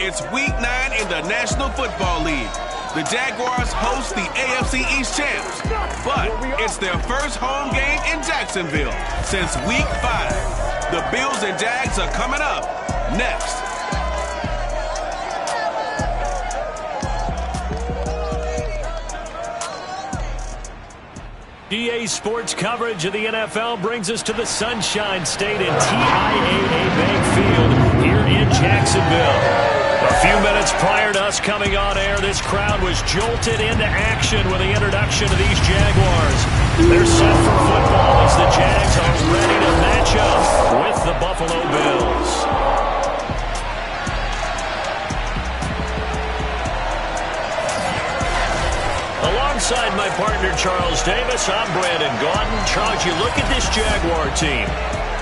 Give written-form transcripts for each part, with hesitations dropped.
It's Week 9 in the National Football League. The Jaguars host the AFC East champs, but it's their first home game in Jacksonville since Week 5. The Bills and Jags are coming up next. EA Sports coverage of the NFL brings us to the Sunshine State and TIAA Bank Field here in Jacksonville. A few minutes prior to us coming on air, this crowd was jolted into action with the introduction of these Jaguars. They're set for football as the Jags are ready to match up with the Buffalo Bills. Alongside my partner Charles Davis, I'm Brandon Gaudin. Charles, you look at this Jaguar team.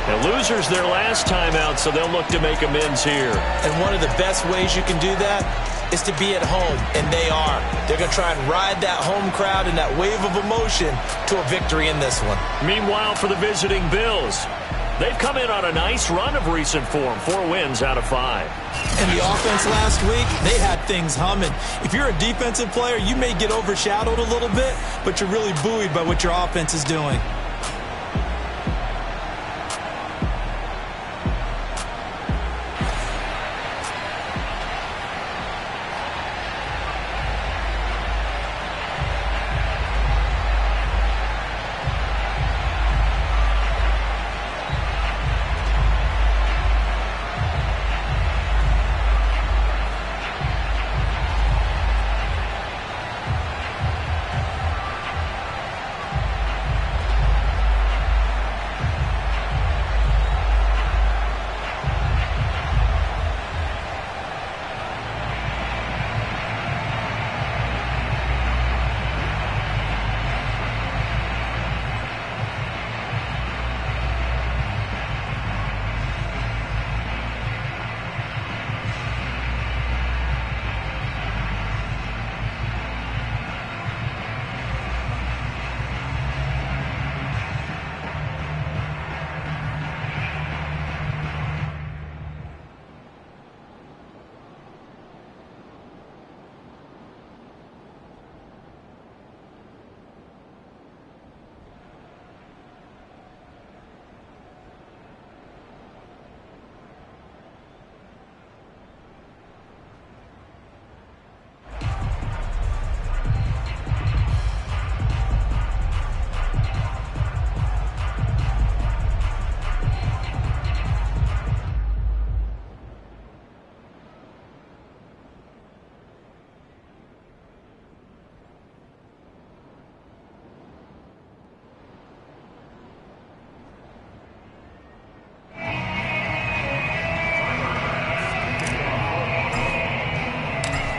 The losers their last time out, so they'll look to make amends here. And one of the best ways you can do that is to be at home, and they are. They're going to try and ride that home crowd and that wave of emotion to a victory in this one. Meanwhile, for the visiting Bills, they've come in on a nice run of recent form, 4 wins out of 5. And the offense last week, they had things humming. If you're a defensive player, you may get overshadowed a little bit, but you're really buoyed by what your offense is doing.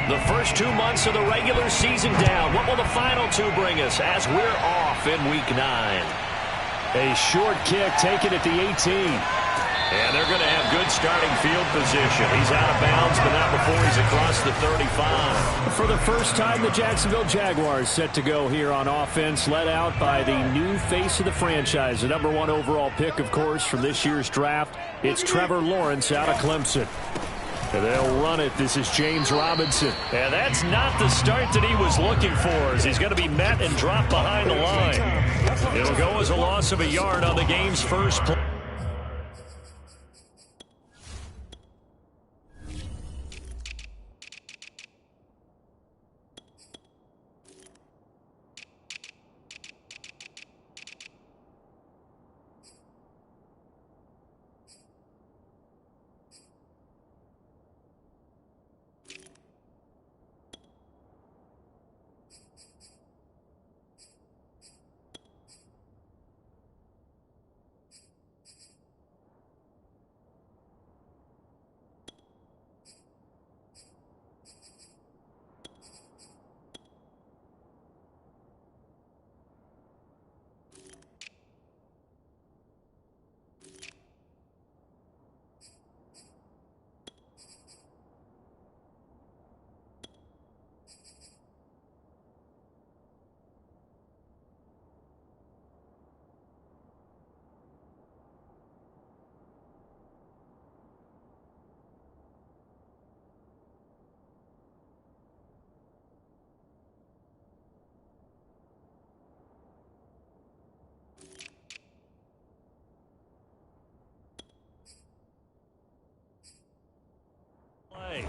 The first 2 months of the regular season down. What will the final 2 bring us as we're off in Week 9? A short kick taken at the 18. And they're going to have good starting field position. He's out of bounds, but not before he's across the 35. For the first time, the Jacksonville Jaguars set to go here on offense, led out by the new face of the franchise, the number 1 overall pick, of course, from this year's draft. It's Trevor Lawrence out of Clemson. And they'll run it. This is James Robinson. And that's not the start that he was looking for, as he's going to be met and dropped behind the line. It'll go as a loss of a yard on the game's first play.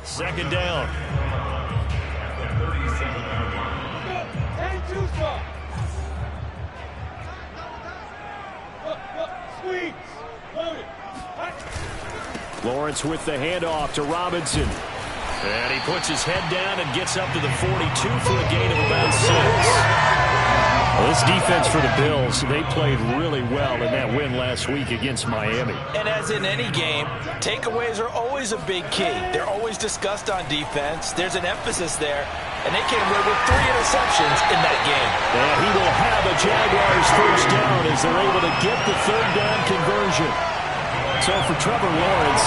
Second down. Lawrence with the handoff to Robinson. And he puts his head down and gets up to the 42 for a gain of about 6. Well, this defense for the Bills, they played really well in that win last week against Miami. And as in any game, takeaways are always a big key. They're always discussed on defense. There's an emphasis there, and they came away with 3 interceptions in that game. And he will have a Jaguars first down as they're able to get the third down conversion. So for Trevor Lawrence,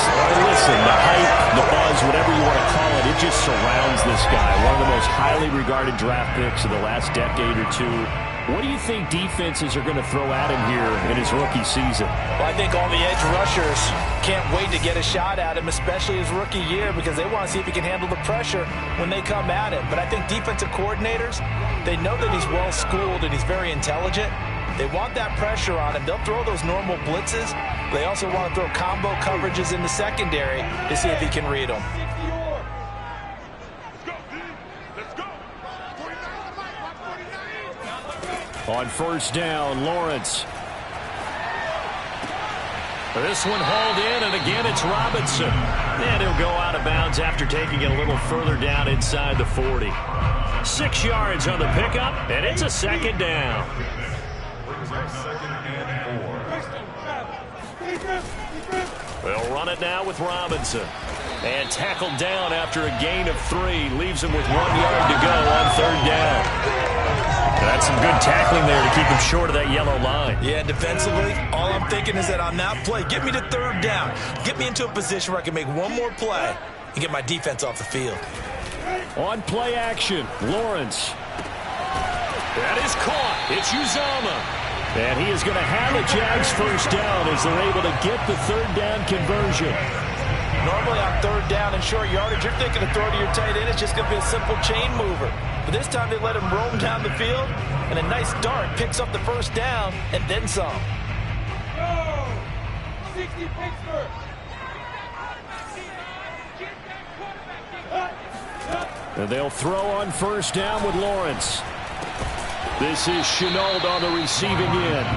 listen, the hype, the buzz, whatever you want to call it, it just surrounds this guy. One of the most highly regarded draft picks of the last decade or two. What do you think defenses are going to throw at him here in his rookie season? Well, I think all the edge rushers can't wait to get a shot at him, especially his rookie year, because they want to see if he can handle the pressure when they come at him. But I think defensive coordinators, they know that he's well-schooled and he's very intelligent. They want that pressure on him. They'll throw those normal blitzes. They also want to throw combo coverages in the secondary to see if he can read them. On first down, Lawrence. This one hauled in, and again it's Robinson. And he'll go out of bounds after taking it a little further down inside the 40. 6 yards on the pickup, and it's a second down. They'll run it now with Robinson. And tackled down after a gain of 3. Leaves him with 1 yard to go on third down. That's some good tackling there to keep him short of that yellow line. Yeah, defensively, all I'm thinking is that on that play, get me to third down. Get me into a position where I can make one more play and get my defense off the field. On play action, Lawrence. That is caught. It's Uzama. And he is going to have a Jags first down as they're able to get the third down conversion. Normally on third down and short yardage, you're thinking to throw to your tight end. It's just going to be a simple chain mover. But this time they let him roam down the field, and a nice dart picks up the first down and then some. Go! 60 Pittsburgh! And they'll throw on first down with Lawrence. This is Chenault on the receiving end.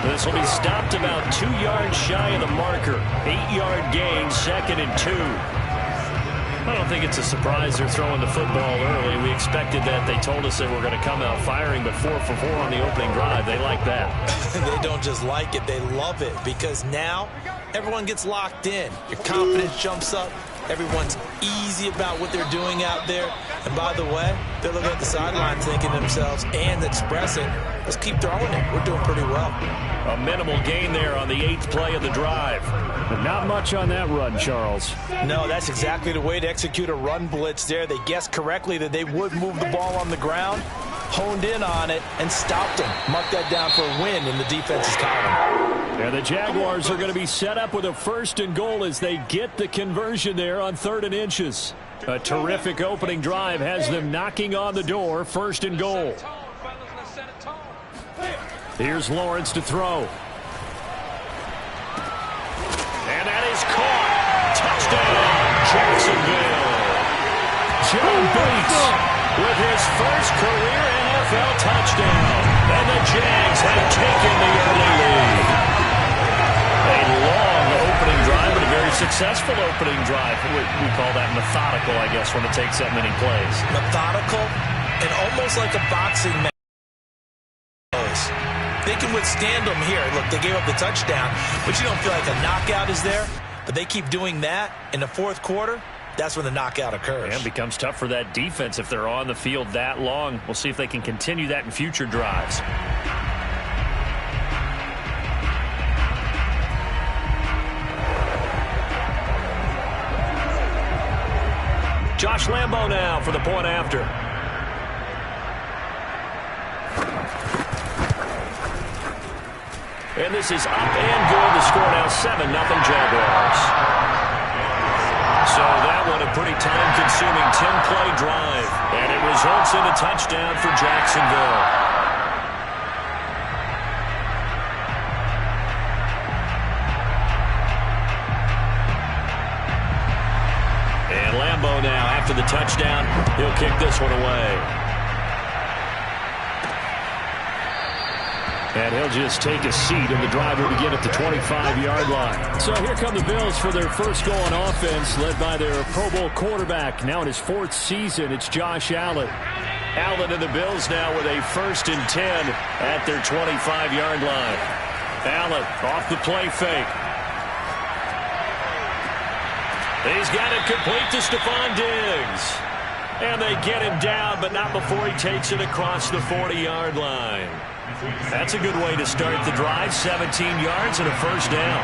This will be stopped about 2 yards shy of the marker. 8-yard gain, 2nd and 2. I don't think it's a surprise they're throwing the football early. We expected that. They told us they were going to come out firing, but 4 for 4 on the opening drive. They like that. They don't just like it, they love it, because now everyone gets locked in. Your confidence jumps up. Everyone's easy about what they're doing out there. And by the way, they're looking at the sideline thinking to themselves and expressing, let's keep throwing it. We're doing pretty well. A minimal gain there on the 8th play of the drive. But not much on that run, Charles. No, that's exactly the way to execute a run blitz there. They guessed correctly that they would move the ball on the ground, honed in on it, and stopped them. Mark that down for a win in the defense's column. And the Jaguars are going to be set up with a 1st and goal as they get the conversion there on 3rd and inches. A terrific opening drive has them knocking on the door. 1st and goal. Here's Lawrence to throw. And that is caught. Touchdown, Jacksonville. John Bates with his first career NFL touchdown. And the Jags have taken the early lead. A long opening drive, but a very successful opening drive. We call that methodical, I guess, when it takes that many plays. Methodical and almost like a boxing match. They can withstand them here. Look, they gave up the touchdown, but you don't feel like a knockout is there. But they keep doing that in the 4th quarter. That's when the knockout occurs. And it becomes tough for that defense if they're on the field that long. We'll see if they can continue that in future drives. Josh Lambo now for the point after. And this is up and good. The score now 7-0 Jaguars. So that one a pretty time-consuming 10-play drive. And it results in a touchdown for Jacksonville. And Lambo after the touchdown. He'll kick this one away. And he'll just take a seat, and the drive will begin at the 25-yard line. So here come the Bills for their first go on offense, led by their Pro Bowl quarterback. Now in his 4th season, it's Josh Allen. Allen and the Bills now with a 1st and 10 at their 25-yard line. Allen off the play fake. He's got it complete to Stephon Diggs. And they get him down, but not before he takes it across the 40-yard line. That's a good way to start the drive. 17 yards and a 1st down.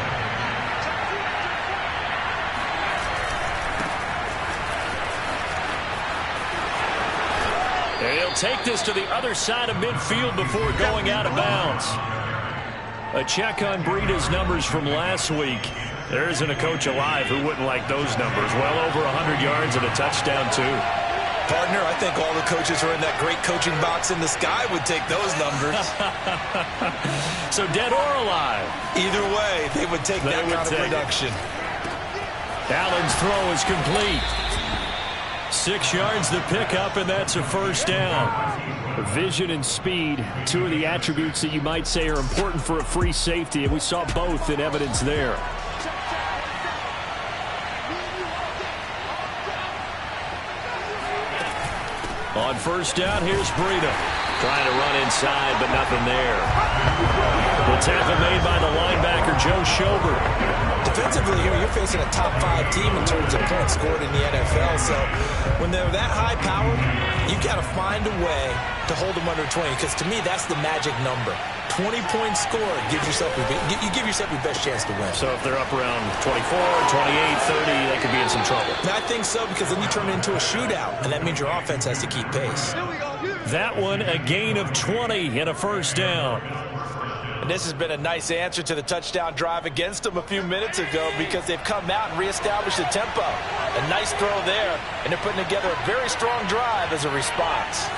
And he'll take this to the other side of midfield before going out of bounds. A check on Breida's numbers from last week. There isn't a coach alive who wouldn't like those numbers. Well over 100 yards and a touchdown, too. Partner, I think all the coaches who are in that great coaching box in the sky would take those numbers. So dead or alive? Either way, they would take that kind of production. Allen's throw is complete. 6 yards to pick up, and that's a 1st down. Vision and speed, 2 of the attributes that you might say are important for a free safety, and we saw both in evidence there. On 1st down, here's Breida. Trying to run inside, but nothing there. The tackle made by the linebacker, Joe Schobert. Defensively here, you're facing a top 5 team in terms of points scored in the NFL. So when they're that high-powered, you got to find a way to hold them under 20. Because to me, that's the magic number. 20-point score gives yourself you give yourself your best chance to win. So if they're up around 24, 28, 30, they could be in some trouble. I think so, because then you turn it into a shootout, and that means your offense has to keep pace. That one, a gain of 20 and a 1st down. And this has been a nice answer to the touchdown drive against them a few minutes ago, because they've come out and reestablished the tempo. A nice throw there, and they're putting together a very strong drive as a response.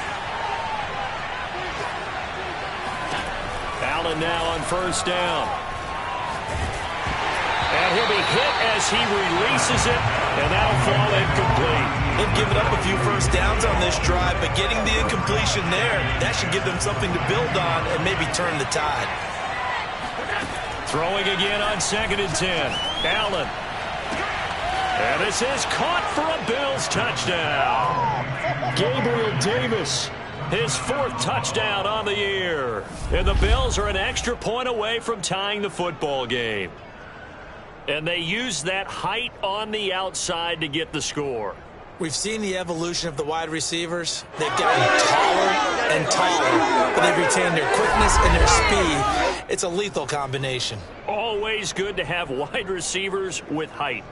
Allen now on 1st down. And he'll be hit as he releases it, and that'll fall incomplete. They've given up a few 1st downs on this drive, but getting the incompletion there, that should give them something to build on and maybe turn the tide. Throwing again on 2nd and 10. Allen. And this is caught for a Bills touchdown. Gabriel Davis, his 4th touchdown on the year. And the Bills are an extra point away from tying the football game. And they use that height on the outside to get the score. We've seen the evolution of the wide receivers. They've gotten taller and taller, but they've retained their quickness and their speed. It's a lethal combination. Always good to have wide receivers with height.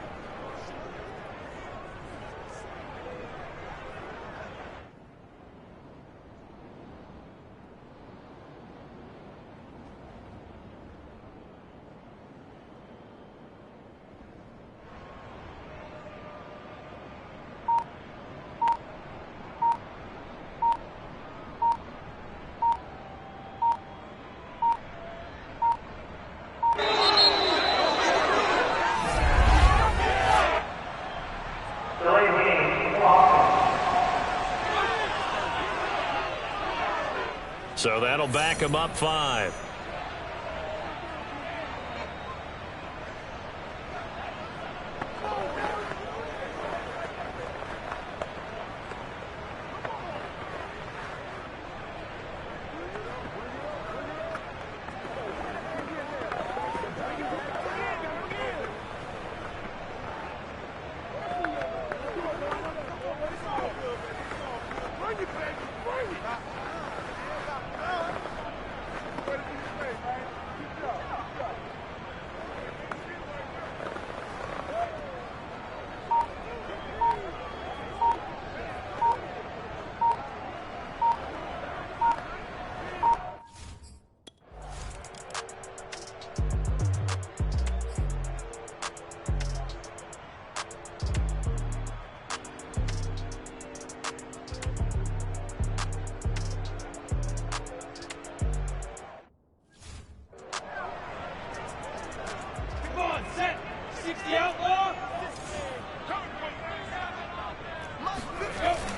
So that'll back him up 5.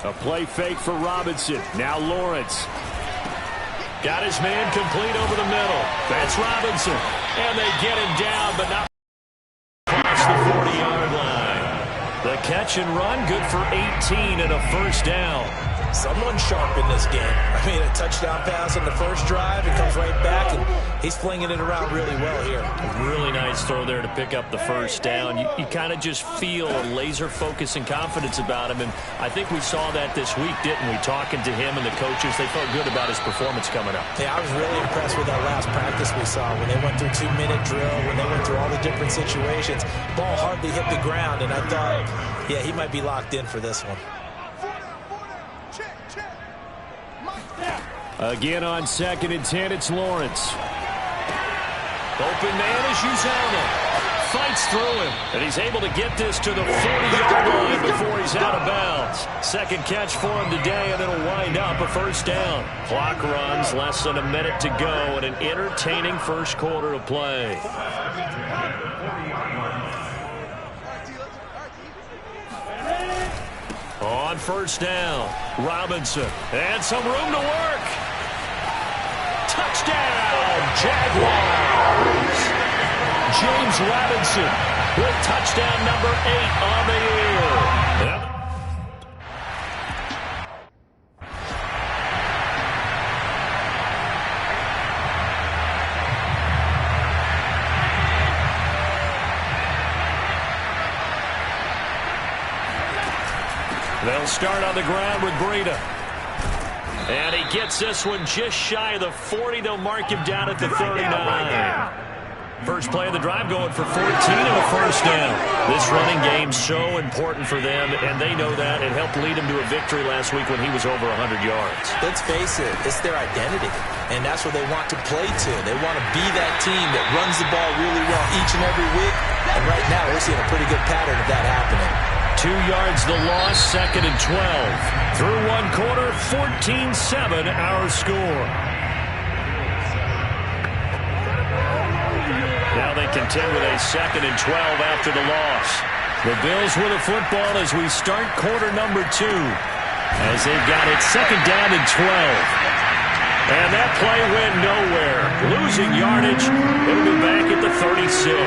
A play fake for Robinson. Now Lawrence. Got his man complete over the middle. That's Robinson. And they get him down, but not across the 40-yard line. The catch and run, good for 18 and a first down. Someone sharp in this game. I mean, a touchdown pass on the first drive. It comes right back, and he's flinging it around really well here. A really nice throw there to pick up the first down. You kind of just feel a laser focus and confidence about him, and I think we saw that this week, didn't we? Talking to him and the coaches, they felt good about his performance coming up. Yeah, I was really impressed with that last practice we saw when they went through 2-minute drill, when they went through all the different situations. Ball hardly hit the ground, and I thought, yeah, he might be locked in for this one. Again on 2nd and 10, it's Lawrence. Open man is Uzama. Fights through him, and he's able to get this to the 40-yard line before he's out of bounds. Second catch for him today, and it'll wind up a first down. Clock runs, less than a minute to go, and an entertaining first quarter of play. On first down, Robinson, and some room to work. Touchdown, Jaguars! James Robinson with touchdown number 8 on the year. Yep. They'll start on the ground with Breida. And he gets this one just shy of the 40. They'll mark him down at the 39. First play of the drive going for 14 and a first down. This running game's so important for them, and they know that. It helped lead him to a victory last week when he was over 100 yards. Let's face it, it's their identity, and that's what they want to play to. They want to be that team that runs the ball really well each and every week, and right now we're seeing a pretty good pattern of that happening. 2 yards the loss, 2nd and 12. Through one quarter, 14-7 our score. Now they contend with a 2nd and 12 after the loss. The Bills with the football as we start quarter number 2. As they've got it 2nd down and 12. And that play went nowhere. Losing yardage. It'll be back at the 36.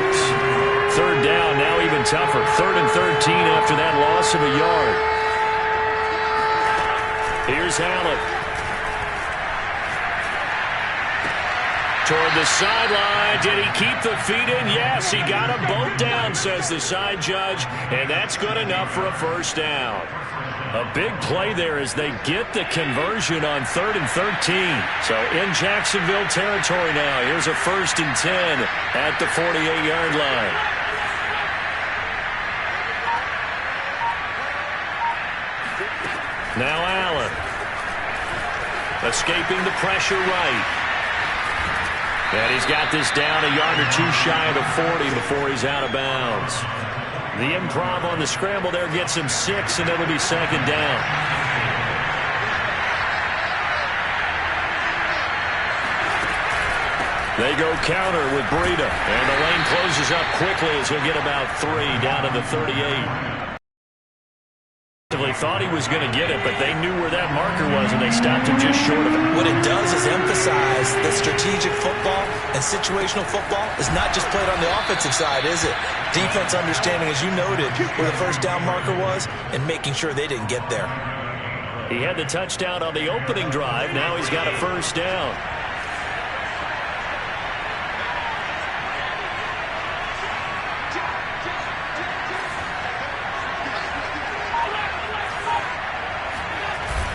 3rd down, now even tougher. 3rd and 13 after that loss of a yard. Here's Allen. Toward the sideline. Did he keep the feet in? Yes, he got them both down, says the side judge. And that's good enough for a first down. A big play there as they get the conversion on 3rd and 13. So in Jacksonville territory now. Here's a 1st and 10 at the 48-yard line. Now Allen. Escaping the pressure right. And he's got this down a yard or two shy of the 40 before he's out of bounds. The improv on the scramble there gets him 6, and it'll be 2nd down. They go counter with Breida, and the lane closes up quickly as he'll get about 3 down to the 38. They thought he was going to get it, but they knew where that marker was, and they stopped him just short of it. What it does is emphasize that strategic football and situational football is not just played on the offensive side, is it? Defense understanding, as you noted, where the first down marker was and making sure they didn't get there. He had the touchdown on the opening drive. Now he's got a first down.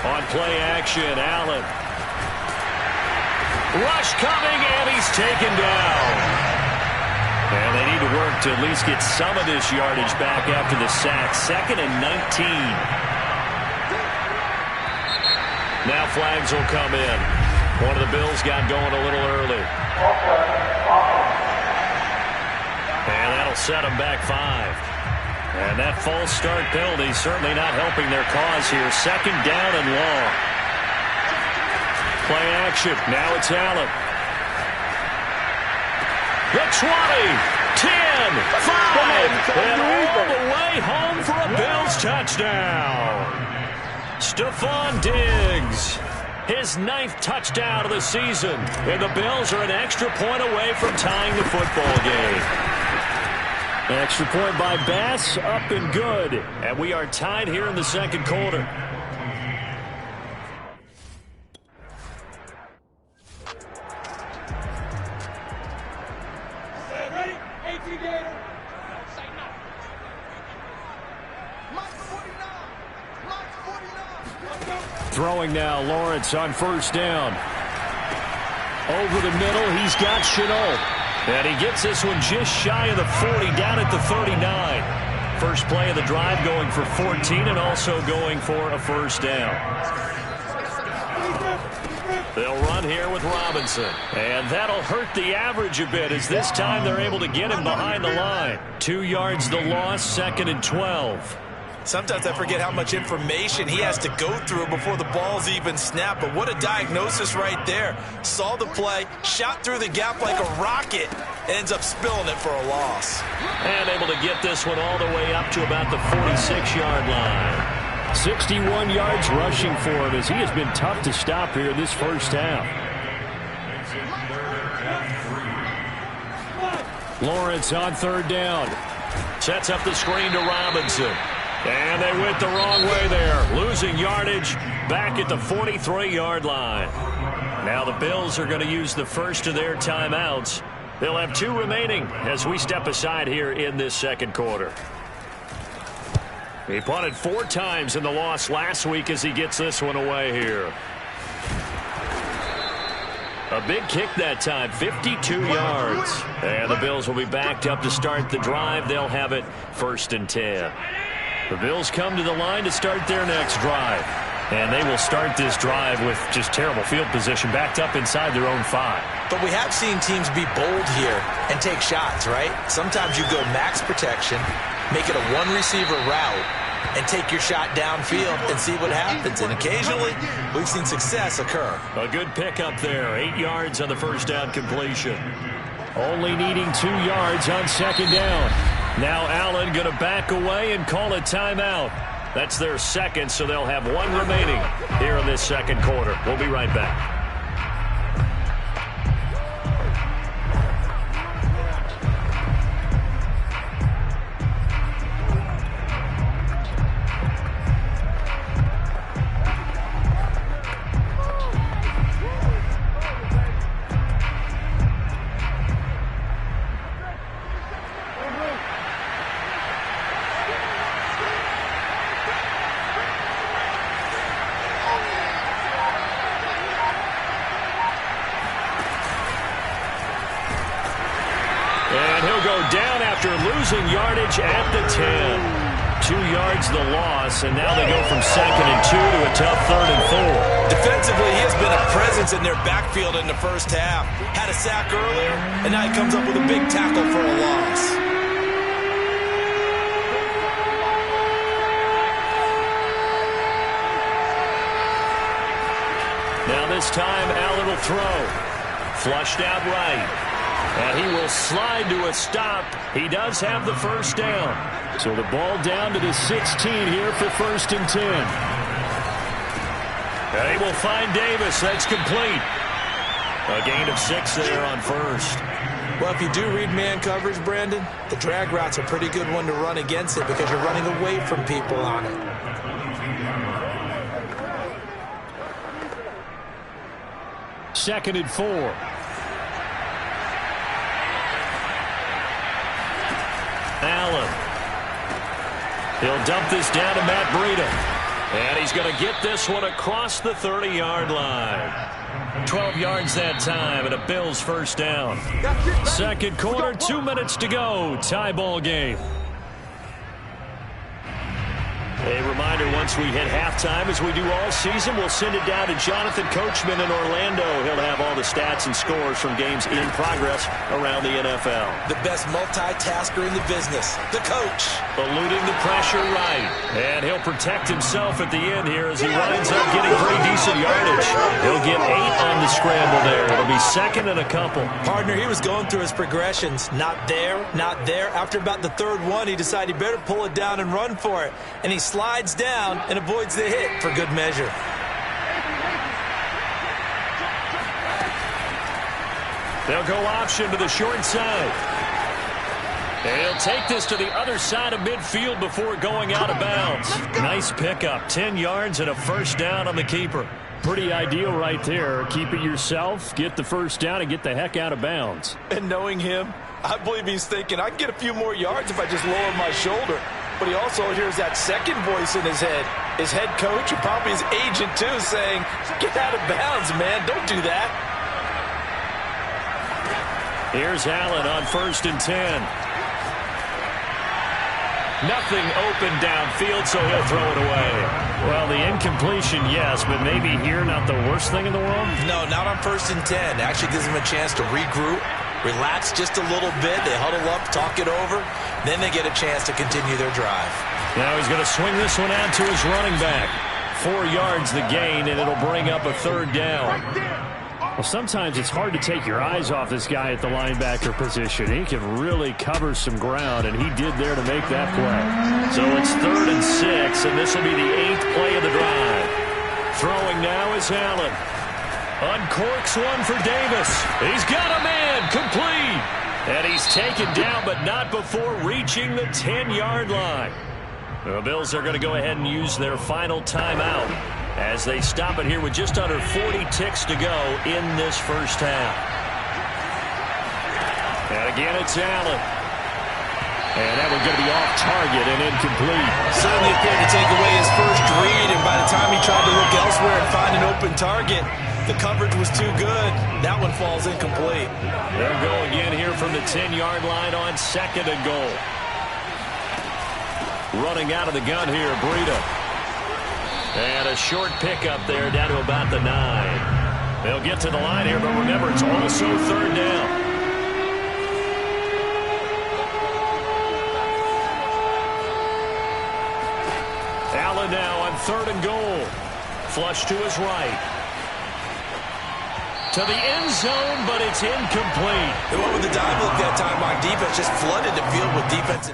On play action, Allen. Rush coming, and he's taken down. And they need to work to at least get some of this yardage back after the sack. 2nd and 19. Now flags will come in. One of the Bills got going a little early. And that'll set them back 5. And that false start penalty certainly not helping their cause here. 2nd down and long. Play action. Now it's Allen. The 20, 10, 5, and all the way home for a Bills touchdown. Stephon Diggs. His 9th touchdown of the season. And the Bills are an extra point away from tying the football game. Extra point by Bass, up and good. And we are tied here in the second quarter. Ready? 18 Gator. Throwing now, Lawrence on first down. Over the middle, he's got Chenault. And he gets this one just shy of the 40, down at the 39. First play of the drive going for 14 and also going for a first down. They'll run here with Robinson. And that'll hurt the average a bit as this time they're able to get him behind the line. 2 yards the loss, 2nd and 12. Sometimes I forget how much information he has to go through before the ball's even snapped. But what a diagnosis right there. Saw the play, shot through the gap like a rocket, ends up spilling it for a loss. And able to get this one all the way up to about the 46-yard line. 61 yards rushing for him as he has been tough to stop here in this first half. Lawrence on third down. Sets up the screen to Robinson. And they went the wrong way there. Losing yardage back at the 43-yard line. Now the Bills are going to use the first of their timeouts. They'll have 2 remaining as we step aside here in this second quarter. He punted 4 times in the loss last week as he gets this one away here. A big kick that time, 52 yards. And the Bills will be backed up to start the drive. They'll have it 1st and 10. The Bills come to the line to start their next drive. And they will start this drive with just terrible field position, backed up inside their own 5. But we have seen teams be bold here and take shots, right? Sometimes you go max protection, make it a 1-receiver route, and take your shot downfield and see what happens. And occasionally, we've seen success occur. A good pickup there. 8 yards on the first down completion. Only needing 2 yards on second down. Now Allen going to back away and call a timeout. That's their second, so they'll have 1 remaining here in this second quarter. We'll be right back. Down after losing yardage at the 10. 2 yards the loss, and now they go from 2nd and 2 to a tough 3rd and 4. Defensively, he has been a presence in their backfield in the first half. Had a sack earlier, and now he comes up with a big tackle for a loss. Now this time, Allen will throw. Flushed out right. And he will slide to a stop. He does have the first down. So the ball down to the 16 here for 1st and 10. They will find Davis. That's complete. A gain of 6 there on first. Well, if you do read man coverage, Brandon, the drag route's a pretty good one to run against it because you're running away from people on it. Second and 4. Allen. He'll dump this down to Matt Breida. And he's going to get this one across the 30-yard line. 12 yards that time and a Bills first down. Second quarter, 2 minutes to go. Tie ball game. A reminder, once we hit halftime, as we do all season, we'll send it down to Jonathan Coachman in Orlando. He'll have all the stats and scores from games in progress around the NFL. The best multitasker in the business, the coach. Eluding the pressure right. And he'll protect himself at the end here as he winds up getting pretty decent yardage. He'll get 8 on the scramble there. It'll be 2nd and a couple. Partner, he was going through his progressions. Not there, not there. After about the 3rd one, he decided he better pull it down and run for it. And he slides down and avoids the hit for good measure. They'll go option to the short side. And he'll take this to the other side of midfield before going out of bounds. Nice pickup. 10 yards and a first down on the keeper. Pretty ideal right there. Keep it yourself, get the first down, and get the heck out of bounds. And knowing him, I believe he's thinking, I can get a few more yards if I just lower my shoulder. But he also hears that second voice in his head. His head coach and probably his agent, too, saying, get out of bounds, man. Don't do that. Here's Allen on 1st and 10. Nothing open downfield, so he'll throw it away. Well, the incompletion, yes, but maybe here not the worst thing in the world? No, not on 1st and 10. Actually gives him a chance to regroup, relax just a little bit. They huddle up, talk it over. Then they get a chance to continue their drive. Now he's going to swing this one out to his running back. 4 yards the gain, and it'll bring up a 3rd down. Well, sometimes it's hard to take your eyes off this guy at the linebacker position. He can really cover some ground, and he did there to make that play. So it's 3rd and 6, and this will be the 8th play of the drive. Throwing now is Allen. Uncorks one for Davis. He's got a man, complete. And he's taken down, but not before reaching the 10-yard line. The Bills are going to go ahead and use their final timeout as they stop it here with just under 40 ticks to go in this first half. And again, it's Allen. And that one's going to be off target and incomplete. Certainly appeared to take away his first read, and by the time he tried to look elsewhere and find an open target, the coverage was too good. That one falls incomplete. They'll go again here from the 10-yard line on 2nd and goal. Running out of the gun here, Breida. And a short pickup there down to about the 9. They'll get to the line here, but remember, it's also 3rd down. Allen now on 3rd and goal. Flush to his right. To the end zone, but it's incomplete. They went with the dive look that time. Our defense just flooded the field with defense.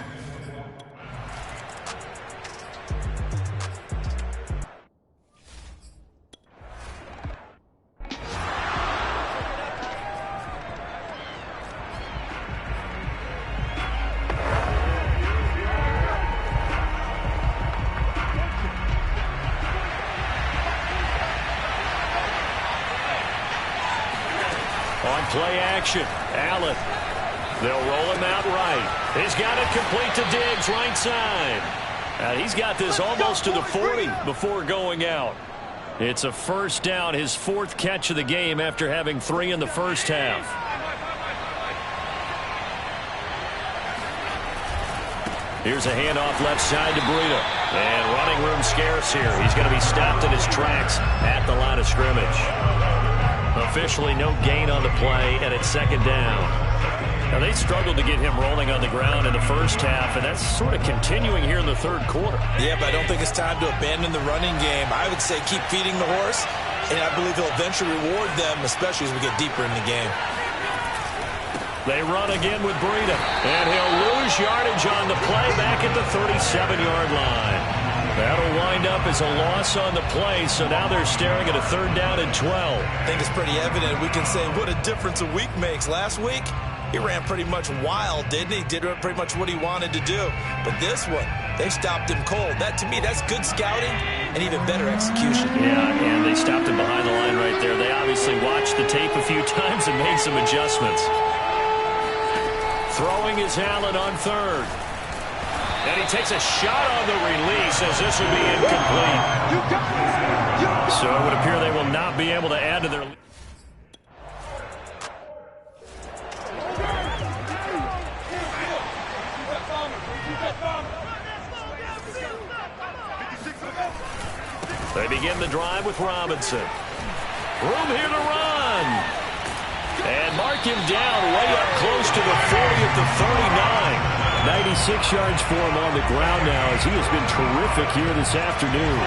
On play action, Allen. They'll roll him out right. He's got it complete to Diggs, right side. He's got this almost to the 40 before going out. It's a first down, his 4th catch of the game after having 3 in the first half. Here's a handoff left side to Breida. And running room scarce here. He's going to be stopped in his tracks at the line of scrimmage. Officially no gain on the play, and it's 2nd down. Now, they struggled to get him rolling on the ground in the first half, and that's sort of continuing here in the 3rd quarter. Yeah, but I don't think it's time to abandon the running game. I would say keep feeding the horse, and I believe he'll eventually reward them, especially as we get deeper in the game. They run again with Breida, and he'll lose yardage on the play back at the 37-yard line. That'll wind up as a loss on the play, so now they're staring at a 3rd down and 12. I think it's pretty evident. We can say what a difference a week makes. Last week, he ran pretty much wild, didn't he? Did pretty much what he wanted to do. But this one, they stopped him cold. That, to me, that's good scouting and even better execution. Yeah, and they stopped him behind the line right there. They obviously watched the tape a few times and made some adjustments. Throwing is Allen on 3rd. And he takes a shot on the release as this will be incomplete. So it would appear they will not be able to add to their lead. They begin the drive with Robinson. Room here to run. And mark him down way up close to the 40 at the 39. 96 yards for him on the ground now as he has been terrific here this afternoon.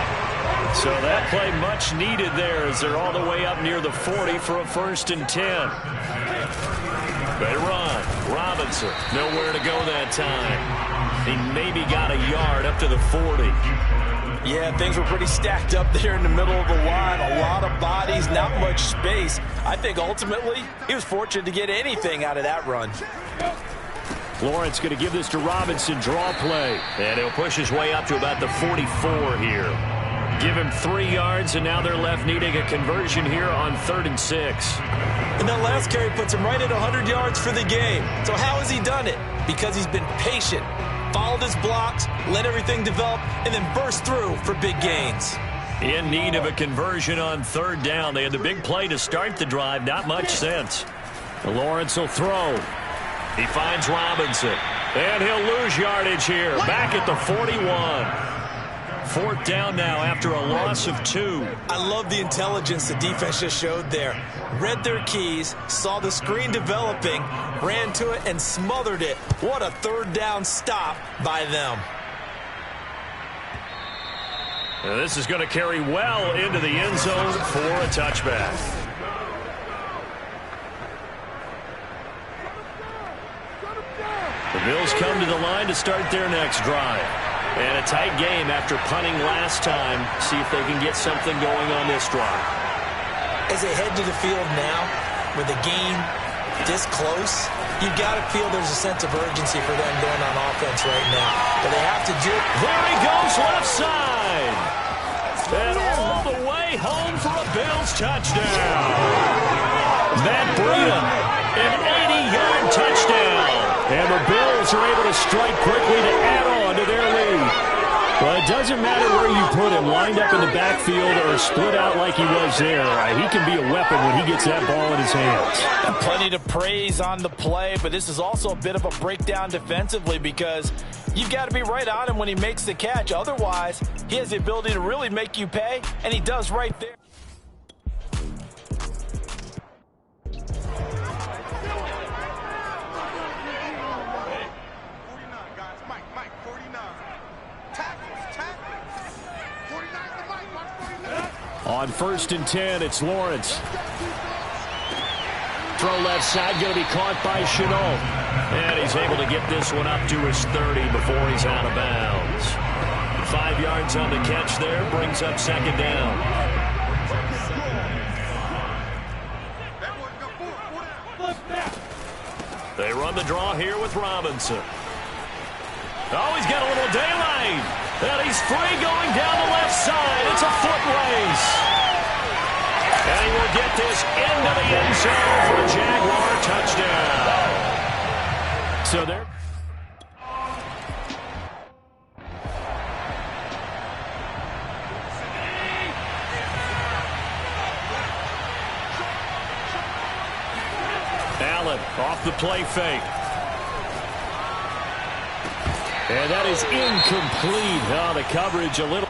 So that play much needed there as they're all the way up near the 40 for a 1st and 10. They run. Robinson, nowhere to go that time. He maybe got a yard up to the 40. Yeah, things were pretty stacked up there in the middle of the line. A lot of bodies, not much space. I think ultimately he was fortunate to get anything out of that run. Lawrence going to give this to Robinson, draw play. And he'll push his way up to about the 44 here. Give him 3 yards, and now they're left needing a conversion here on 3rd and 6. And that last carry puts him right at 100 yards for the game. So how has he done it? Because he's been patient, followed his blocks, let everything develop, and then burst through for big gains. In need of a conversion on 3rd down. They had the big play to start the drive. Not much sense. Lawrence will throw. He finds Robinson. And he'll lose yardage here. Back at the 41. 4th down now after a loss of 2. I love the intelligence the defense just showed there. Read their keys, saw the screen developing, ran to it, and smothered it. What a 3rd down stop by them. And this is going to carry well into the end zone for a touchback. The Bills come to the line to start their next drive. And a tight game after punting last time. See if they can get something going on this drive. As they head to the field now, with the game this close, you've got to feel there's a sense of urgency for them going on offense right now. But they have to do it. There he goes, left side. And all the way home for a Bills touchdown. Matt Breida, an 80-yard touchdown. And the Bills are able to strike quickly to add on to their lead. Well, it doesn't matter where you put him, lined up in the backfield or split out like he was there. He can be a weapon when he gets that ball in his hands. Plenty to praise on the play, but this is also a bit of a breakdown defensively because you've got to be right on him when he makes the catch. Otherwise, he has the ability to really make you pay, and he does right there. On 1st and 10, it's Lawrence. Throw left side, going to be caught by Chenault. And he's able to get this one up to his 30 before he's out of bounds. 5 yards on the catch there, brings up 2nd down. They run the draw here with Robinson. Oh, he's got a little daylight. And he's free going down the left side. It's a foot race. And he will get this into the end zone for a Jaguar touchdown. So there. Allen off the play fake. And that is incomplete. Oh, the coverage a little.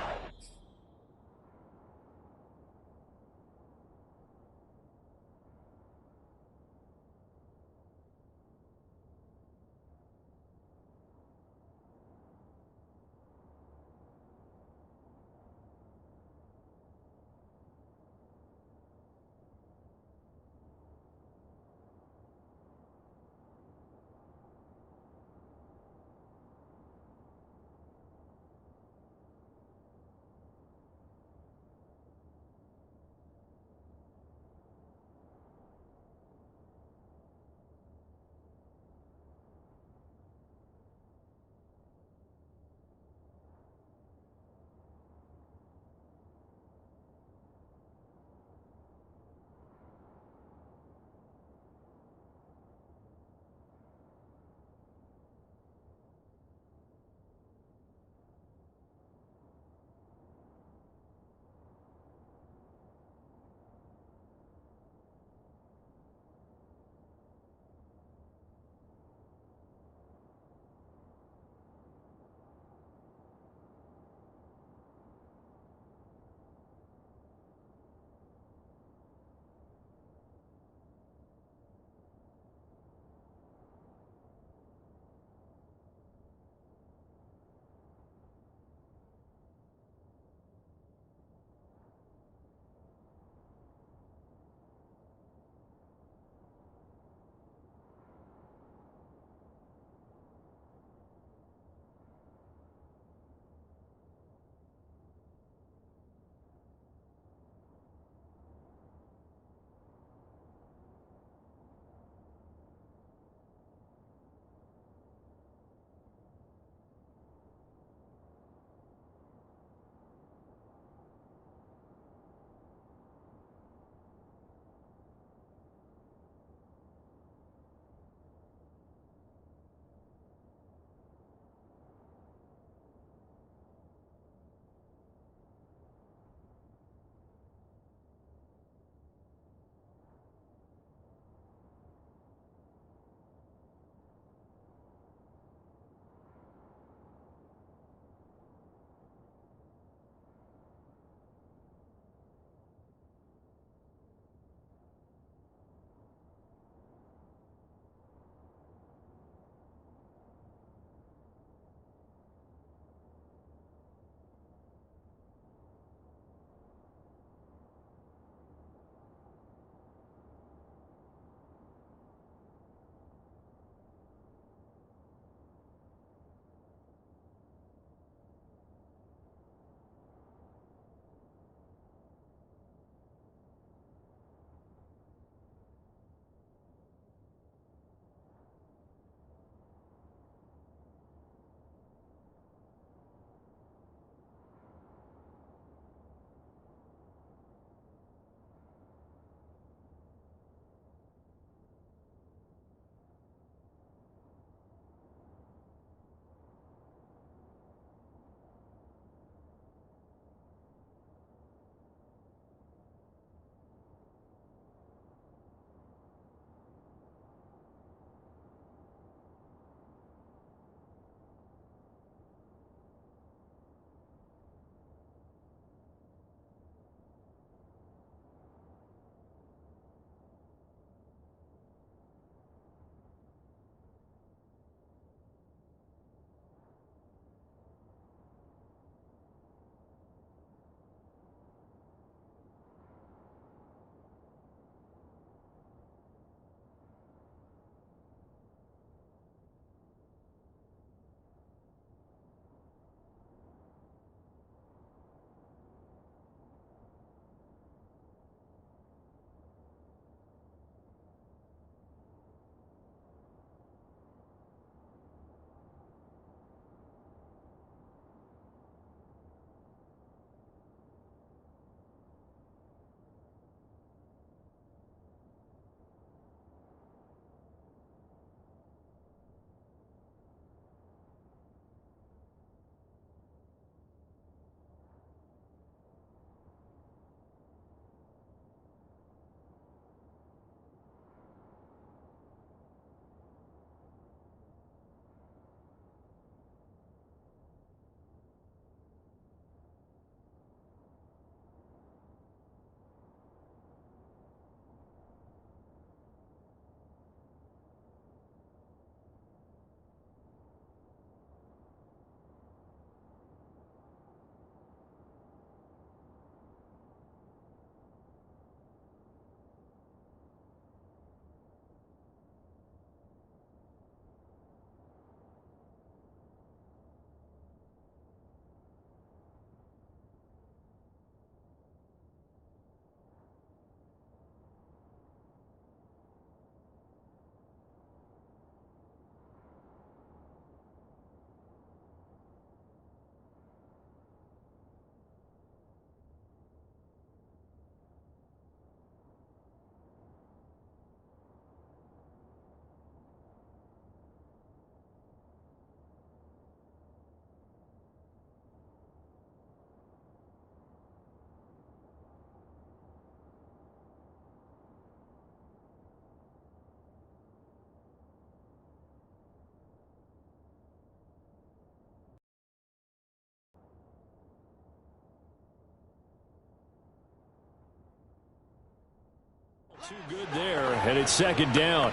Too good there, and it's second down.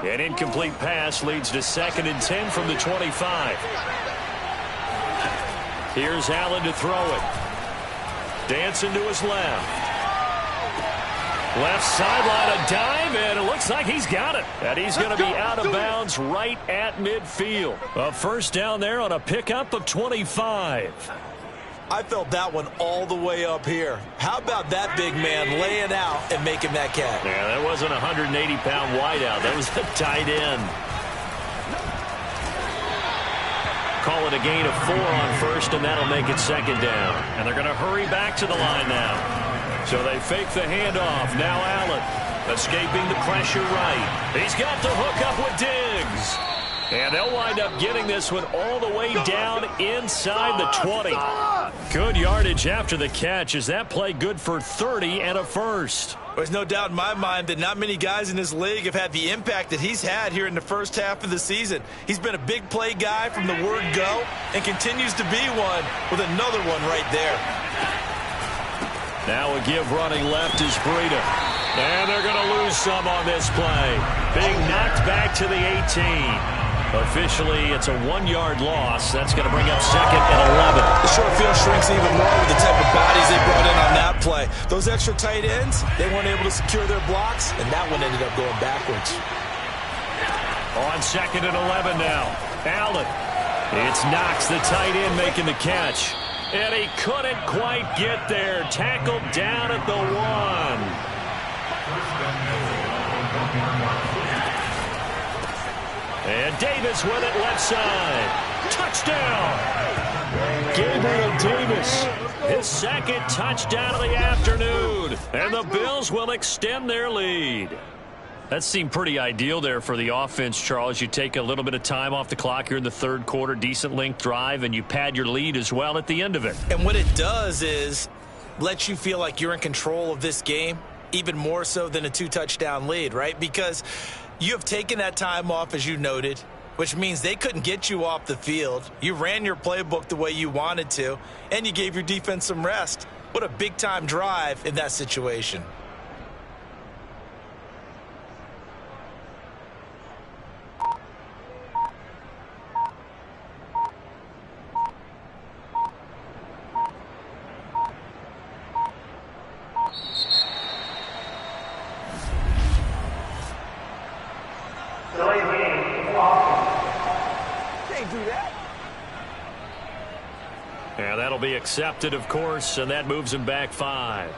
An incomplete pass leads to 2nd and 10 from the 25. Here's Allen to throw it. Dancing to his left. Left sideline, a dive, and it looks like he's got it. And he's going to be out of bounds right at midfield. A first down there on a pickup of 25. I felt that one all the way up here. How about that big man laying out and making that catch? Yeah, that wasn't a 180-pound wideout. That was a tight end. Call it a gain of 4 on first, and that'll make it second down. And they're going to hurry back to the line now. So they fake the handoff. Now Allen escaping the pressure right. He's got the hook up with Diggs. And they'll wind up getting this one all the way down inside the 20. Good yardage after the catch. Is that play good for 30 and a first? There's no doubt in my mind that not many guys in this league have had the impact that he's had here in the first half of the season. He's been a big play guy from the word go and continues to be one with another one right there. Now a give running left is Breida. And they're going to lose some on this play. Being knocked back to the 18. Officially, it's a 1-yard loss. That's going to bring up 2nd and 11. The short field shrinks even more with the type of bodies they brought in on that play. Those extra tight ends, they weren't able to secure their blocks, and that one ended up going backwards. On 2nd and 11 now. Allen. It's Knox, the tight end, making the catch. And he couldn't quite get there. Tackled down at the 1. And Davis with it left side. Touchdown! Gabriel Davis, his 2nd touchdown of the afternoon. And the Bills will extend their lead. That seemed pretty ideal there for the offense, Charles. You take a little bit of time off the clock here in the 3rd quarter, decent length drive, and you pad your lead as well at the end of it. And what it does is let you feel like you're in control of this game, even more so than a 2-touchdown lead, right? Because you have taken that time off, as you noted, which means they couldn't get you off the field. You ran your playbook the way you wanted to, and you gave your defense some rest. What a big-time drive in that situation. And that'll be accepted, of course, and that moves him back 5.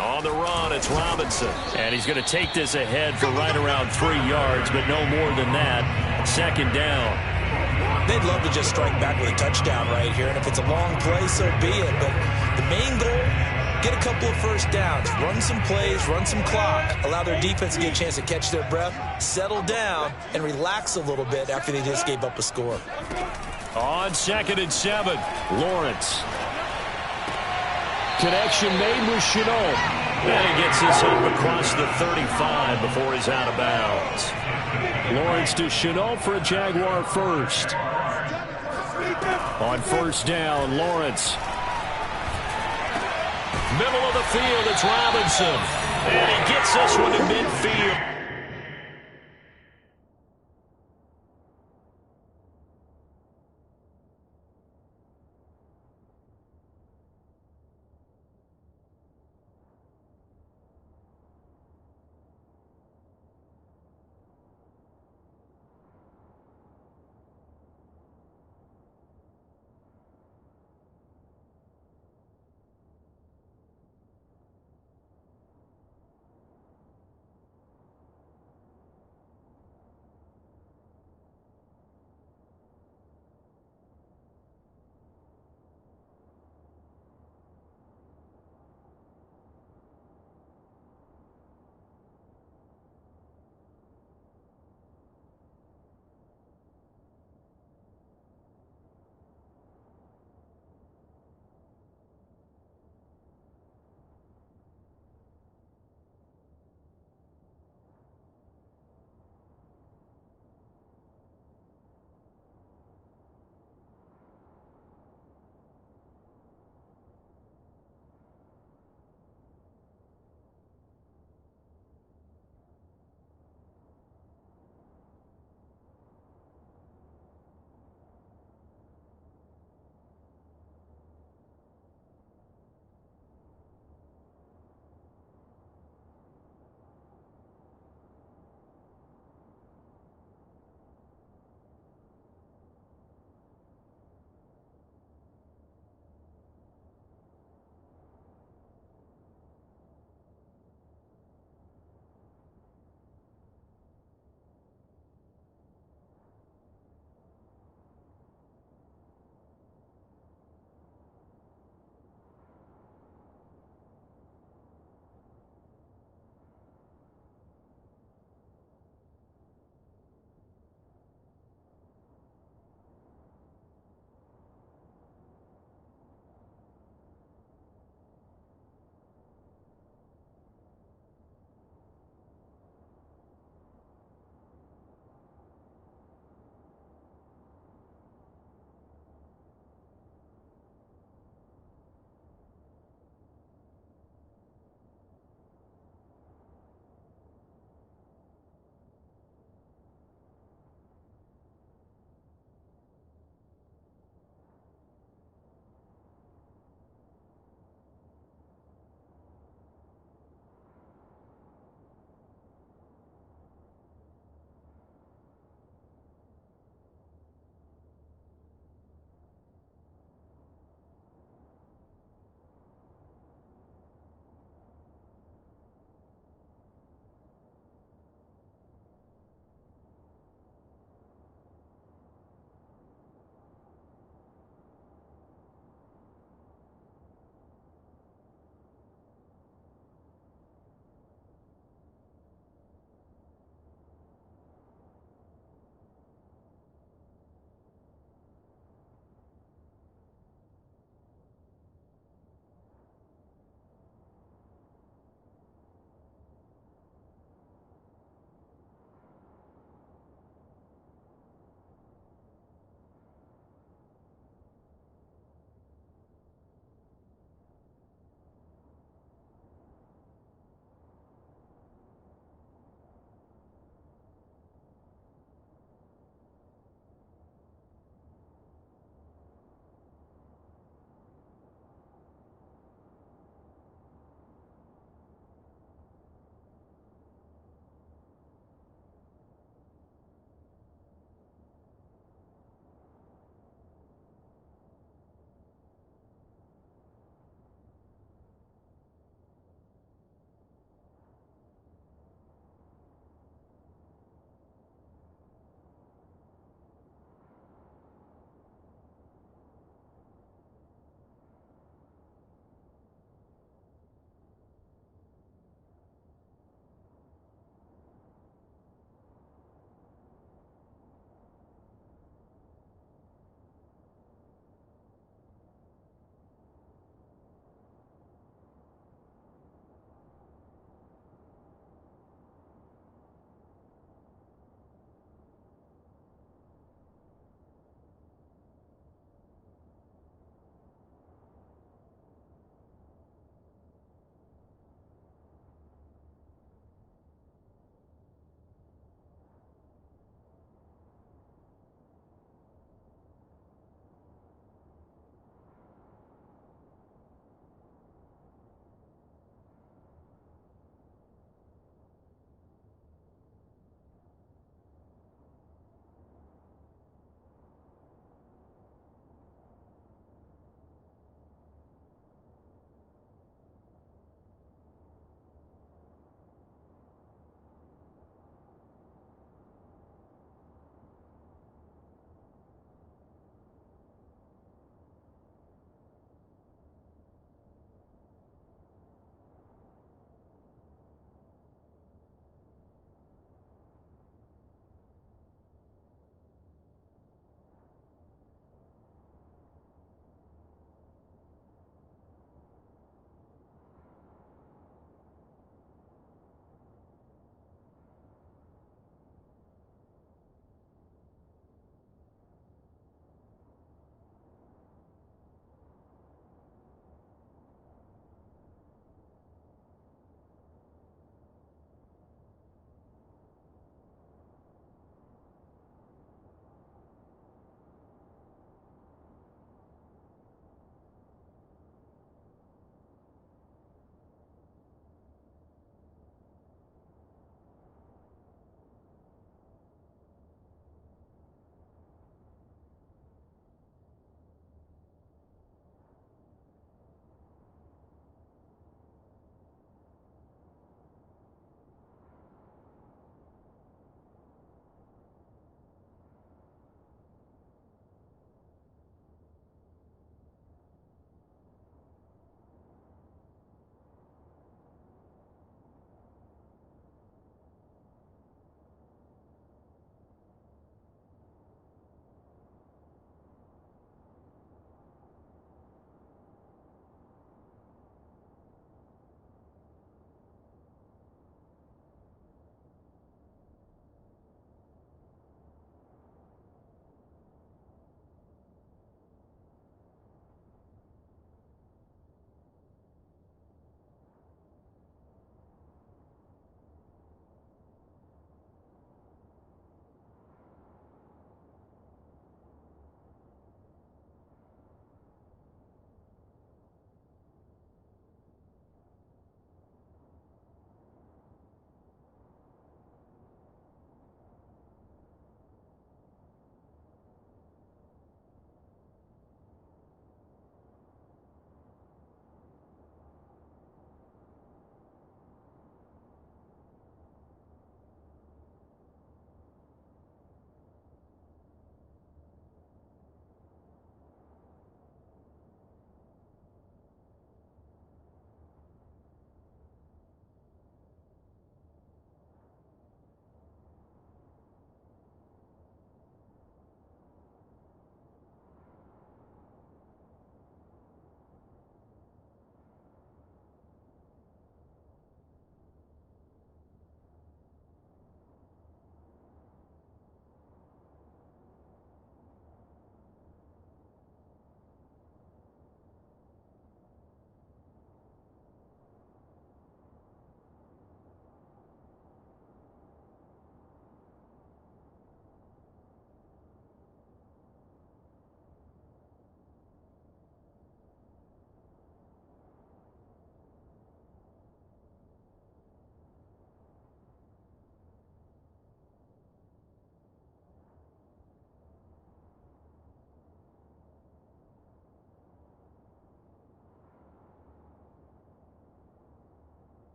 On the run, it's Robinson. And he's going to take this ahead for right around 3 yards, but no more than that. 2nd down. They'd love to just strike back with a touchdown right here, and if it's a long play, so be it. But the main goal, get a couple of first downs, run some plays, run some clock, allow their defense to get a chance to catch their breath, settle down, and relax a little bit after they just gave up a score. On 2nd and 7, Lawrence. Connection made with Chenault. And he gets this up across the 35 before he's out of bounds. Lawrence to Chenault for a Jaguar first. On 1st down, Lawrence. Middle of the field, it's Robinson. And he gets this one to midfield.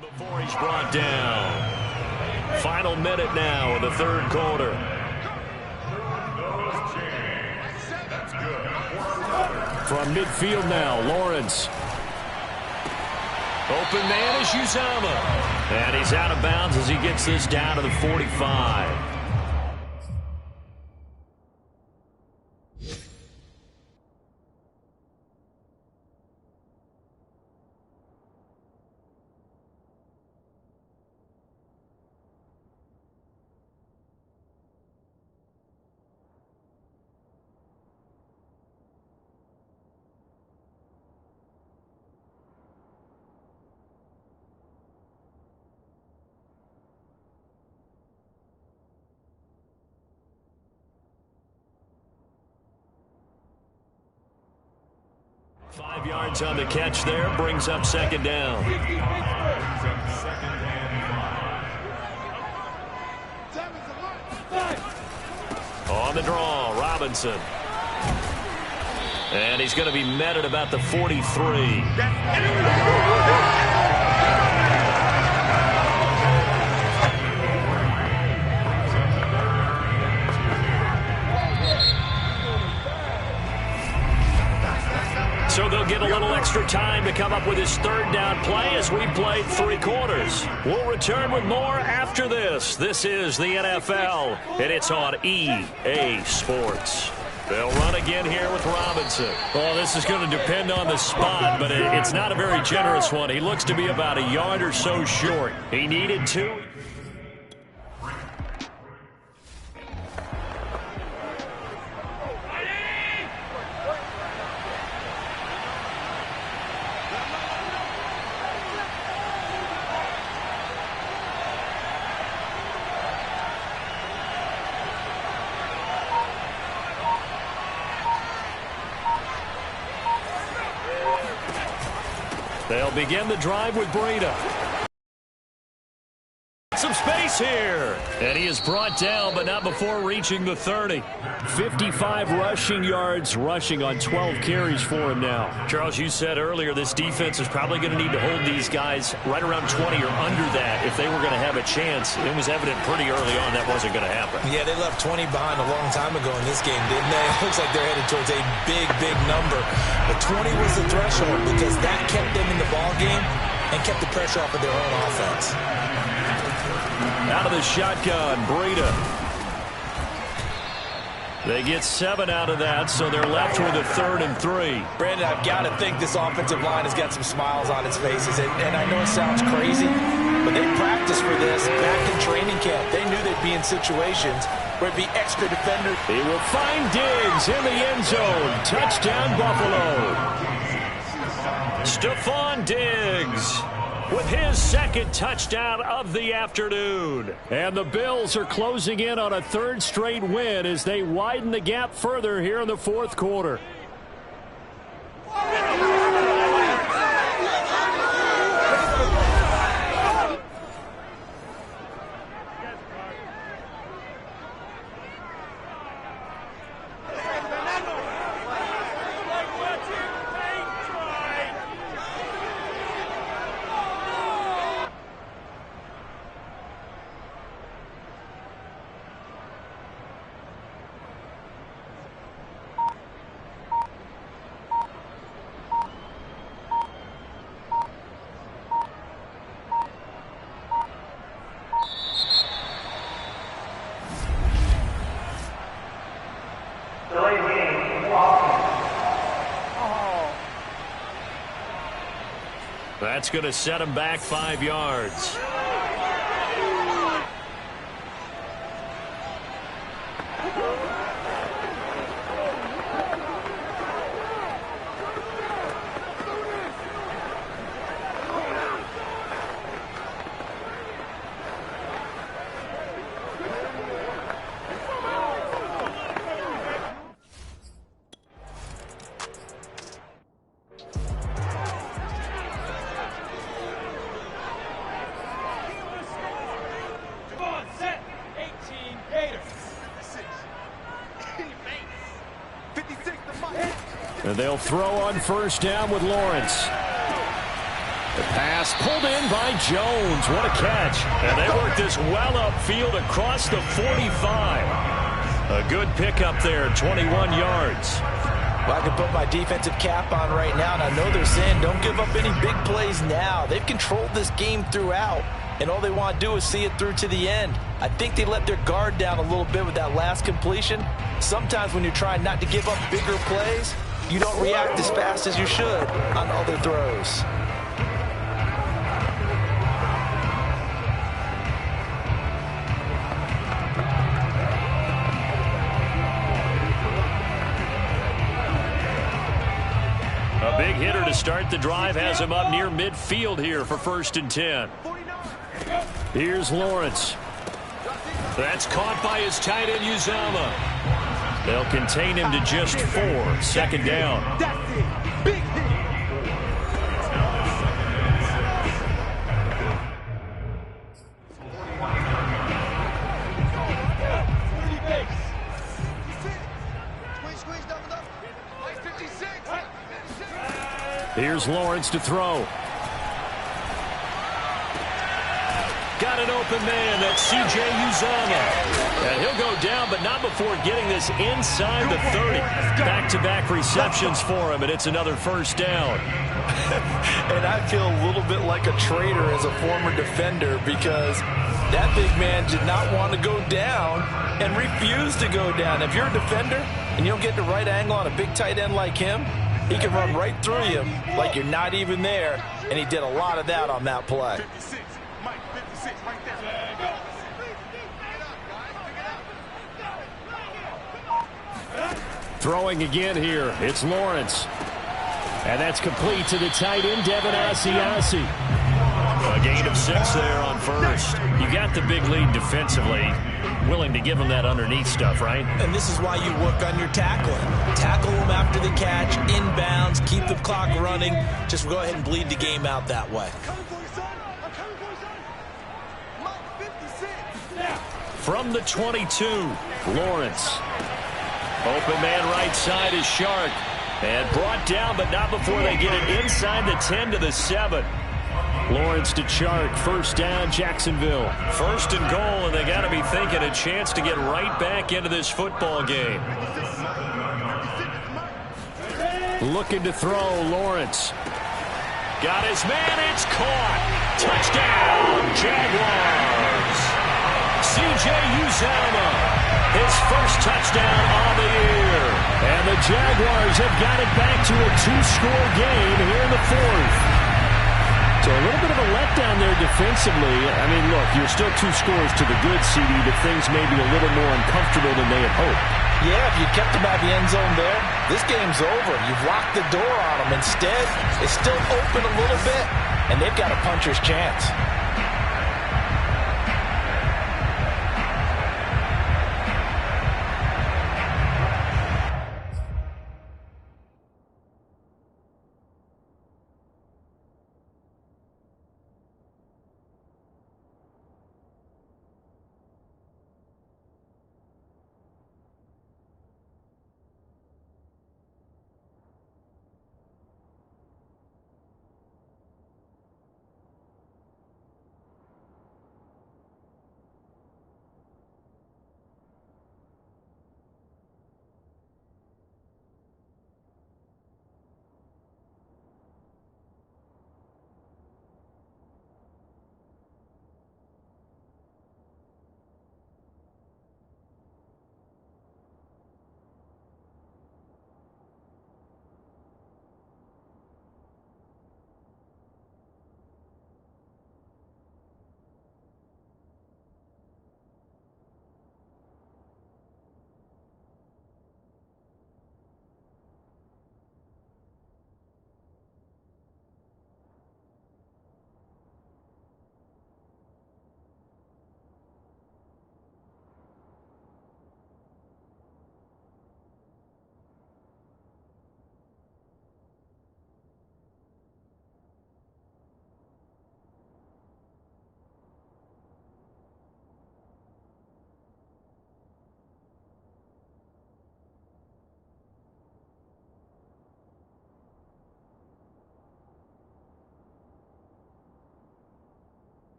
Before he's brought down. Final minute now of the third quarter. From midfield now, Lawrence. Open man is Uzama. And he's out of bounds as he gets this down to the 45. Five yards on the catch there, brings up second down. On the draw, Robinson. And he's going to be met at about the 43. So they'll get a little extra time to come up with his third down play as we played 3 quarters. We'll return with more after this. This is the NFL, and it's on EA Sports. They'll run again here with Robinson. Well, this is going to depend on the spot, but it's not a very generous one. He looks to be about a yard or so short. He needed 2. They'll begin the drive with Breida. Some space here. And he is brought down, but not before reaching the 30. 55 rushing yards, rushing on 12 carries for him now. Charles, you said earlier this defense is probably going to need to hold these guys right around 20 or under that if they were going to have a chance. It was evident pretty early on that wasn't going to happen. Yeah, they left 20 behind a long time ago in this game, didn't they? It looks like they're headed towards a big, big number. But 20 was the threshold because that kept them in the ball game and kept the pressure off of their own offense. Out of the shotgun, Breida. They get 7 out of that, so they're left with a 3rd and 3. Brandon, I've got to think this offensive line has got some smiles on its faces. And I know it sounds crazy, but they practiced for this back in training camp. They knew they'd be in situations where it'd be extra defenders. He will find Diggs in the end zone. Touchdown, Buffalo. Stephon Diggs with his 2nd touchdown of the afternoon. And the Bills are closing in on a 3rd straight win as they widen the gap further here in the 4th quarter. That's going to set him back 5 yards. And they'll throw on 1st down with Lawrence. The pass pass pulled in by Jones. What a catch. And they work this well upfield across the 45. A good pickup there, 21 yards. Well, I can put my defensive cap on right now, and I know they're saying don't give up any big plays now. They've controlled this game throughout, and all they want to do is see it through to the end. I think they let their guard down a little bit with that last completion. Sometimes when you're trying not to give up bigger plays, you don't react as fast as you should on other throws. A big hitter to start the drive has him up near midfield here for 1st and 10. Here's Lawrence. That's caught by his tight end, Uzama. They'll contain him to just 4. 2nd down. That's it. Big hit. Here's Lawrence to throw. Got an open man. That's C.J. Uzama. And he'll go down, but not before getting this inside the 30. Back-to-back receptions for him, and it's another 1st down. And I feel a little bit like a traitor as a former defender because that big man did not want to go down and refused to go down. If you're a defender and you don't get the right angle on a big tight end like him, he can run right through you like you're not even there, and he did a lot of that on that play. 56, Mike, 56, right there. Throwing again here. It's Lawrence. And that's complete to the tight end, Devin Asiasi. A gain of 6 there on 1st. You got the big lead defensively. Willing to give him that underneath stuff, right? And this is why you work on your tackling. Tackle them after the catch, inbounds, keep the clock running. Just go ahead and bleed the game out that way. From the 22, Lawrence. Open man right side is Shark. And brought down, but not before they get it inside the 10 to the 7. Lawrence to Chark, 1st down, Jacksonville. 1st and goal, and they got to be thinking a chance to get right back into this football game. Looking to throw, Lawrence. Got his man, it's caught. Touchdown, Jaguars. C.J. Uzama, his 1st touchdown on the year. And the Jaguars have got it back to a 2-score game here in the 4th. So a little bit of a letdown there defensively. I mean, look, you're still 2 scores to the good, CD, but things may be a little more uncomfortable than they had hoped. Yeah, if you kept them at the end zone there, this game's over. You've locked the door on them. Instead, it's still open a little bit, and they've got a puncher's chance.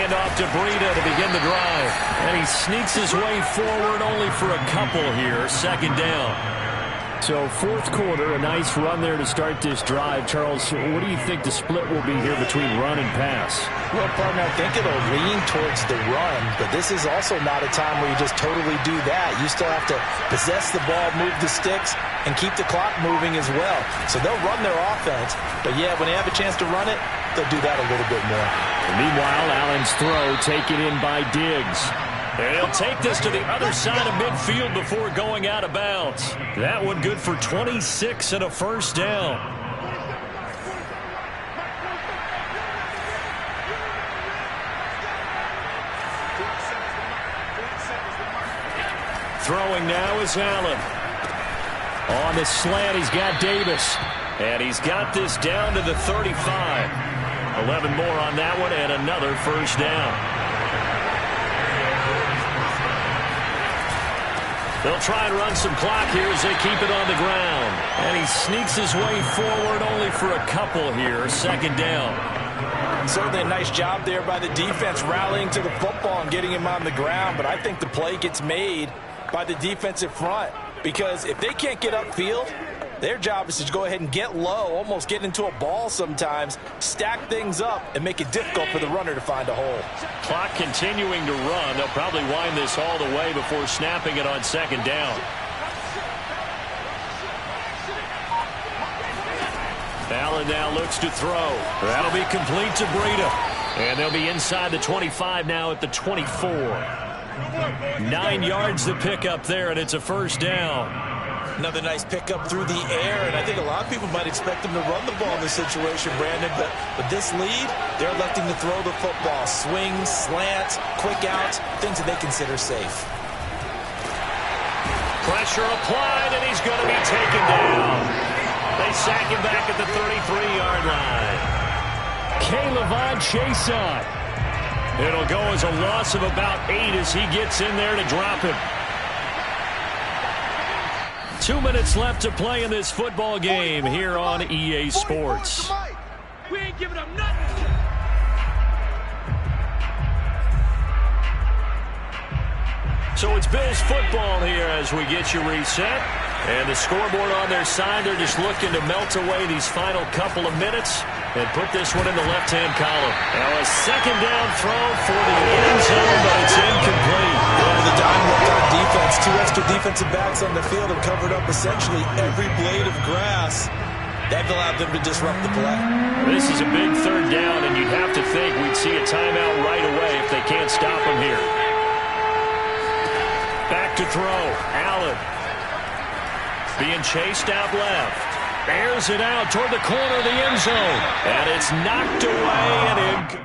Handoff to Breida to begin the drive. And he sneaks his way forward only for a couple here. Second down. So fourth quarter, a nice run there to start this drive. Charles, what do you think the split will be here between run and pass? Well, partner, I think it'll lean towards the run, but this is also not a time where you just totally do that. You still have to possess the ball, move the sticks, and keep the clock moving as well. So they'll run their offense, but yeah, when they have a chance to run it, they'll do that a little bit more. Meanwhile, Allen's throw taken in by Diggs. And he'll take this to the other side of midfield before going out of bounds. That one good for 26 and a first down. Throwing now is Allen. On the slant, he's got Davis. And he's got this down to the 35. 11 more on that one and another first down. They'll try and run some clock here as they keep it on the ground. And he sneaks his way forward only for a couple here. Second down. Certainly a nice job there by the defense rallying to the football and getting him on the ground. But I think the play gets made by the defensive front. Because if they can't get upfield, their job is to go ahead and get low, almost get into a ball sometimes, stack things up, and make it difficult for the runner to find a hole. Clock continuing to run. They'll probably wind this all the way before snapping it on second down. Allen now looks to throw. That'll be complete to Breida. And they'll be inside the 25 now at the 24. 9 yards to pick up there, and it's a first down. Another nice pickup through the air, and I think a lot of people might expect them to run the ball in this situation, Brandon, but with this lead, they're electing to throw the football. Swings, slants, quick outs, things that they consider safe. Pressure applied, and he's going to be taken down. They sack him back at the 33-yard line. K'Lavon Chaisson. It'll go as a loss of about 8 as he gets in there to drop him. 2 minutes left to play in this football game here on EA Sports. We ain't giving up nothing. So it's Bills football here as we get you reset. And the scoreboard on their side, they're just looking to melt away these final couple of minutes and put this one in the left-hand column. Now a second down throw for the end zone, but it's incomplete. Over the dime work on defense. 2 extra defensive backs on the field have covered up essentially every blade of grass. They've allowed them to disrupt the play. This is a big third down, and you'd have to think we'd see a timeout right away if they can't stop him here. Back to throw. Allen. Being chased out left. Airs it out toward the corner of the end zone. And it's knocked away and in.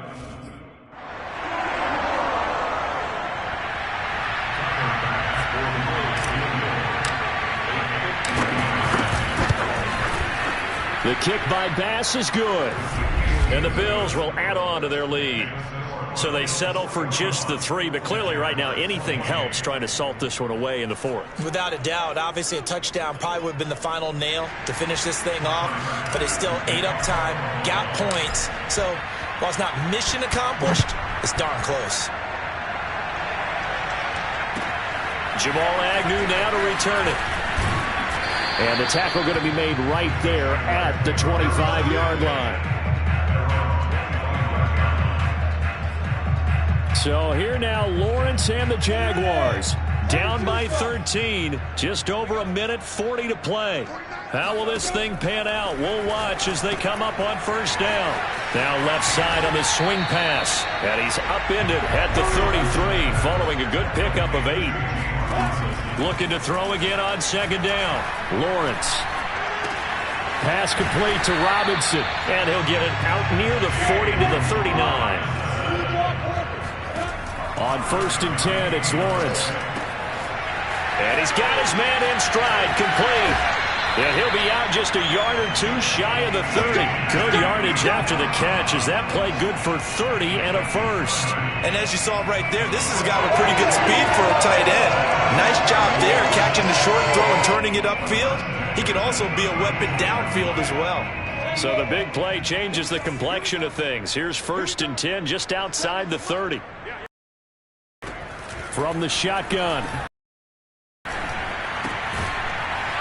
The kick by Bass is good. And the Bills will add on to their lead. So they settle for just the 3, but clearly right now anything helps trying to salt this one away in the 4th. Without a doubt, obviously a touchdown probably would have been the final nail to finish this thing off, but it's still ate up time, got points. So while it's not mission accomplished, it's darn close. Jamal Agnew now to return it. And the tackle going to be made right there at the 25-yard line. So here now, Lawrence and the Jaguars down by 13. Just over a minute, 40 to play. How will this thing pan out? We'll watch as they come up on first down. Now left side on the swing pass. And he's upended at the 33 following a good pickup of 8. Looking to throw again on second down. Lawrence. Pass complete to Robinson. And he'll get it out near the 40 to the 39. On 1st and 10, it's Lawrence. And he's got his man in stride, complete. And he'll be out just a yard or 2 shy of the 30. Good yardage after the catch as that play good for 30 and a first. And as you saw right there, this has got a pretty good speed for a tight end. Nice job there, catching the short throw and turning it upfield. He can also be a weapon downfield as well. So the big play changes the complexion of things. Here's 1st and 10 just outside the 30. From the shotgun.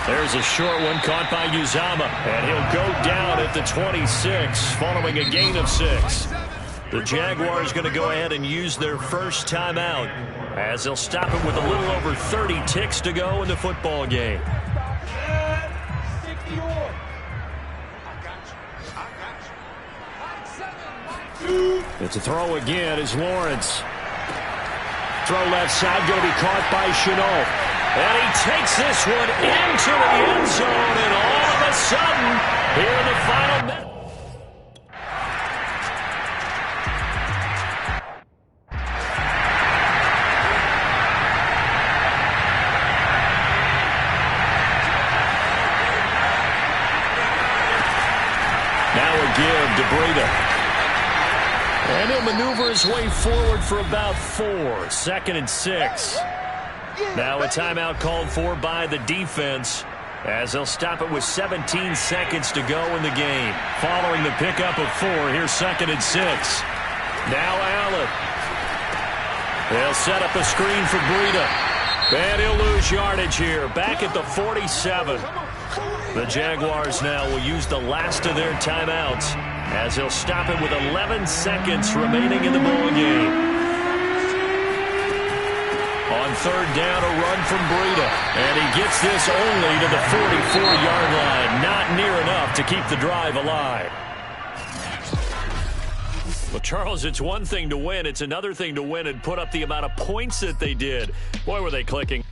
There's a short one caught by Uzama, and he'll go down at the 26 following a gain of 6. The Jaguars going to go ahead and use their first timeout as they'll stop it with a little over 30 ticks to go in the football game. It's a throw again as Lawrence. Throw left side going to be caught by Chenault. And he takes this one into the end zone, and all of a sudden, here in the final minute. Now a give to Breida. And he'll maneuver his way forward for about 4. 2nd and 6. Now a timeout called for by the defense as they'll stop it with 17 seconds to go in the game. Following the pickup of 4, here's 2nd and 6. Now Allen. They'll set up a screen for Breida. And he'll lose yardage here. Back at the 47. The Jaguars now will use the last of their timeouts as they'll stop it with 11 seconds remaining in the ball game. On 3rd down, a run from Breida. And he gets this only to the 44-yard line. Not near enough to keep the drive alive. Well, Charles, it's one thing to win. It's another thing to win and put up the amount of points that they did. Boy, were they clicking.